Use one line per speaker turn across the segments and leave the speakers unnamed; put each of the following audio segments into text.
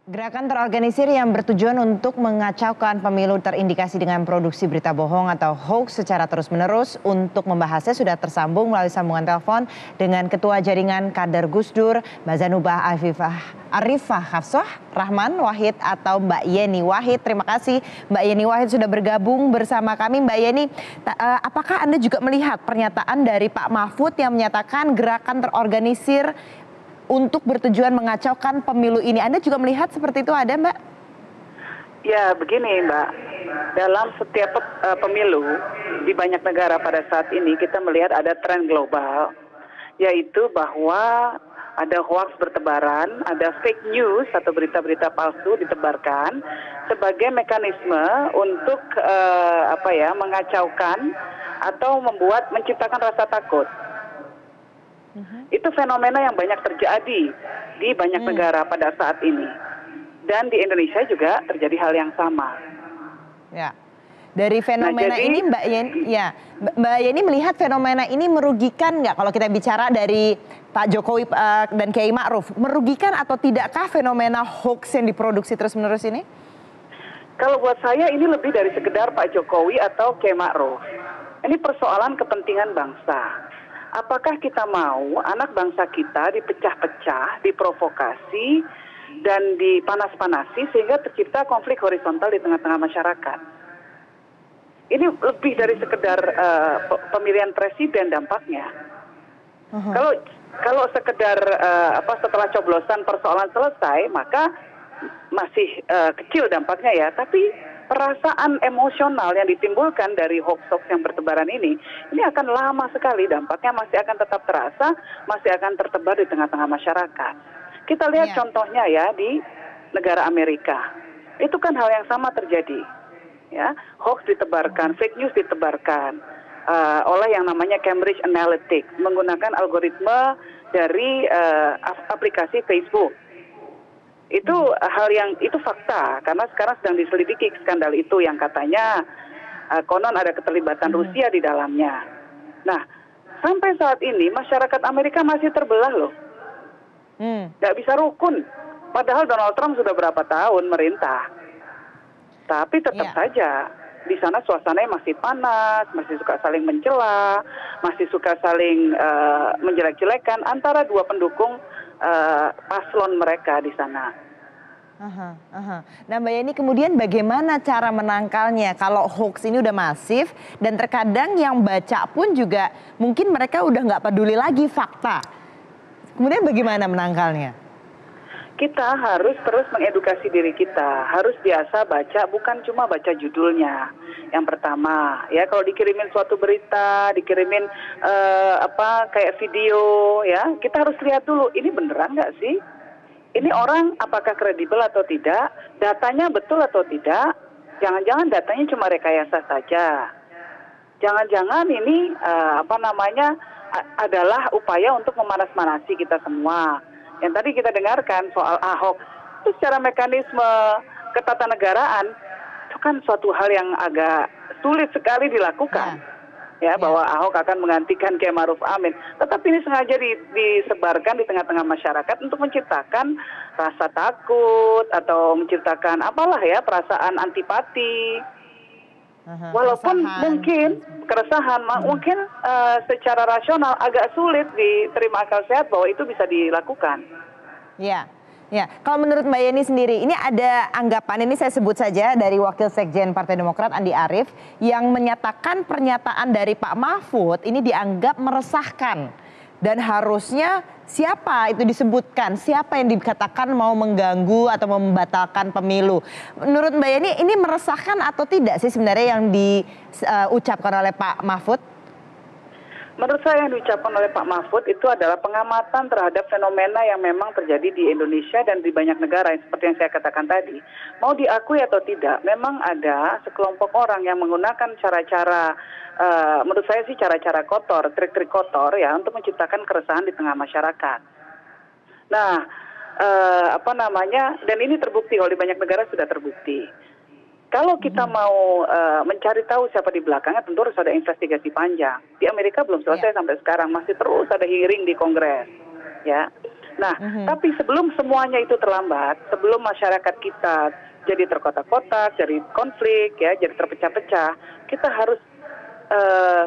Gerakan terorganisir yang bertujuan untuk mengacaukan pemilu terindikasi dengan produksi berita bohong atau hoax secara terus-menerus. Untuk membahasnya sudah tersambung melalui sambungan telepon dengan Ketua Jaringan Kader Gus Dur, Mbak Zanubah Arifah Hafsah Rahman Wahid atau Mbak Yeni Wahid. Terima kasih Mbak Yeni Wahid sudah bergabung bersama kami. Mbak Yeni, apakah Anda juga melihat pernyataan dari Pak Mahfud yang menyatakan gerakan terorganisir untuk bertujuan mengacaukan pemilu ini? Anda juga melihat seperti itu ada, Mbak?
Ya, begini Mbak. Dalam setiap pemilu di banyak negara pada saat ini kita melihat ada tren global, yaitu bahwa ada hoax bertebaran, ada fake news atau berita-berita palsu ditebarkan sebagai mekanisme untuk mengacaukan atau menciptakan rasa takut. Itu fenomena yang banyak terjadi di banyak negara pada saat ini. Dan di Indonesia juga terjadi hal yang sama.
Ya. Dari fenomena ini Mbak Yeni melihat fenomena ini merugikan nggak kalau kita bicara dari Pak Jokowi dan Kiai Ma'ruf? Merugikan atau tidakkah fenomena hoax yang diproduksi terus-menerus ini?
Kalau buat saya ini lebih dari sekedar Pak Jokowi atau Kiai Ma'ruf. Ini persoalan kepentingan bangsa. Apakah kita mau anak bangsa kita dipecah-pecah, diprovokasi, dan dipanas-panasi sehingga tercipta konflik horizontal di tengah-tengah masyarakat? Ini lebih dari sekedar pemilihan presiden dampaknya. Kalau sekedar setelah coblosan persoalan selesai, maka masih kecil dampaknya ya. Tapi perasaan emosional yang ditimbulkan dari hoax-hoax yang bertebaran ini akan lama sekali dampaknya, masih akan tetap terasa, masih akan tertebar di tengah-tengah masyarakat. Kita lihat contohnya ya di negara Amerika. Itu kan hal yang sama terjadi. Ya, hoax ditebarkan, fake news ditebarkan oleh yang namanya Cambridge Analytica menggunakan algoritma dari aplikasi Facebook. Itu hal yang itu fakta karena sekarang sedang diselidiki skandal itu yang katanya konon ada keterlibatan Rusia di dalamnya. Nah, sampai saat ini masyarakat Amerika masih terbelah loh. Nggak bisa rukun. Padahal Donald Trump sudah berapa tahun merintah. Tapi tetap saja di sana suasananya masih panas, masih suka saling mencela, masih suka saling menjelek-jelekan antara dua pendukung paslon mereka di sana.
Nah Mbak Yeni, kemudian bagaimana cara menangkalnya kalau hoax ini udah masif dan terkadang yang baca pun juga mungkin mereka udah nggak peduli lagi fakta. Kemudian bagaimana menangkalnya?
Kita harus terus mengedukasi diri kita, harus biasa baca, bukan cuma baca judulnya. Yang pertama, ya kalau dikirimin suatu berita, dikirimin kayak video, ya kita harus lihat dulu, ini beneran nggak sih? Ini orang apakah kredibel atau tidak? Datanya betul atau tidak? Jangan-jangan datanya cuma rekayasa saja. Jangan-jangan ini adalah upaya untuk memanas-manasi kita semua. Yang tadi kita dengarkan soal Ahok, itu secara mekanisme ketatanegaraan, itu kan suatu hal yang agak sulit sekali dilakukan. Bahwa Ahok akan menggantikan Kiai Ma'ruf Amin. Tetapi ini sengaja disebarkan di tengah-tengah masyarakat untuk menciptakan rasa takut atau menciptakan perasaan antipati. Walaupun mungkin keresahan, mungkin secara rasional agak sulit diterima akal sehat bahwa itu bisa dilakukan.
Ya, kalau menurut Mbak Yeni sendiri, ini ada anggapan, ini saya sebut saja dari Wakil Sekjen Partai Demokrat Andi Arief, yang menyatakan pernyataan dari Pak Mahfud ini dianggap meresahkan. Dan harusnya siapa itu disebutkan, siapa yang dikatakan mau mengganggu atau membatalkan pemilu. Menurut Mbak Yeni, ini meresahkan atau tidak sih sebenarnya yang diucapkan oleh Pak Mahfud?
Menurut saya yang diucapkan oleh Pak Mahfud itu adalah pengamatan terhadap fenomena yang memang terjadi di Indonesia dan di banyak negara seperti yang saya katakan tadi. Mau diakui atau tidak, memang ada sekelompok orang yang menggunakan cara-cara, menurut saya sih cara-cara kotor, trik-trik kotor ya untuk menciptakan keresahan di tengah masyarakat. Nah, dan ini terbukti, kalau di banyak negara sudah terbukti. Kalau kita mau mencari tahu siapa di belakangnya, tentu harus ada investigasi panjang. Di Amerika belum selesai sampai sekarang, masih terus ada hearing di Kongres. Ya, Nah, tapi sebelum semuanya itu terlambat, sebelum masyarakat kita jadi terkotak-kotak, jadi konflik, ya, jadi terpecah-pecah, kita harus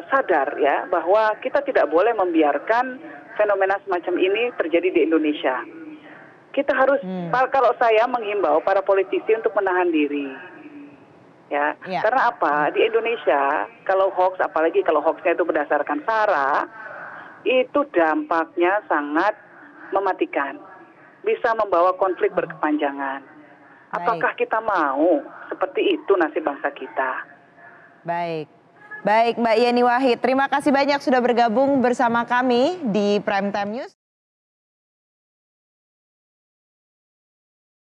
sadar ya bahwa kita tidak boleh membiarkan fenomena semacam ini terjadi di Indonesia. Kita harus, kalau saya menghimbau para politisi untuk menahan diri. Ya, karena apa? Di Indonesia, kalau hoax, apalagi kalau hoaxnya itu berdasarkan SARA, itu dampaknya sangat mematikan. Bisa membawa konflik berkepanjangan. Apakah kita mau seperti itu nasib bangsa kita?
Baik. Baik, Mbak Yeni Wahid. Terima kasih banyak sudah bergabung bersama kami di Prime Time News.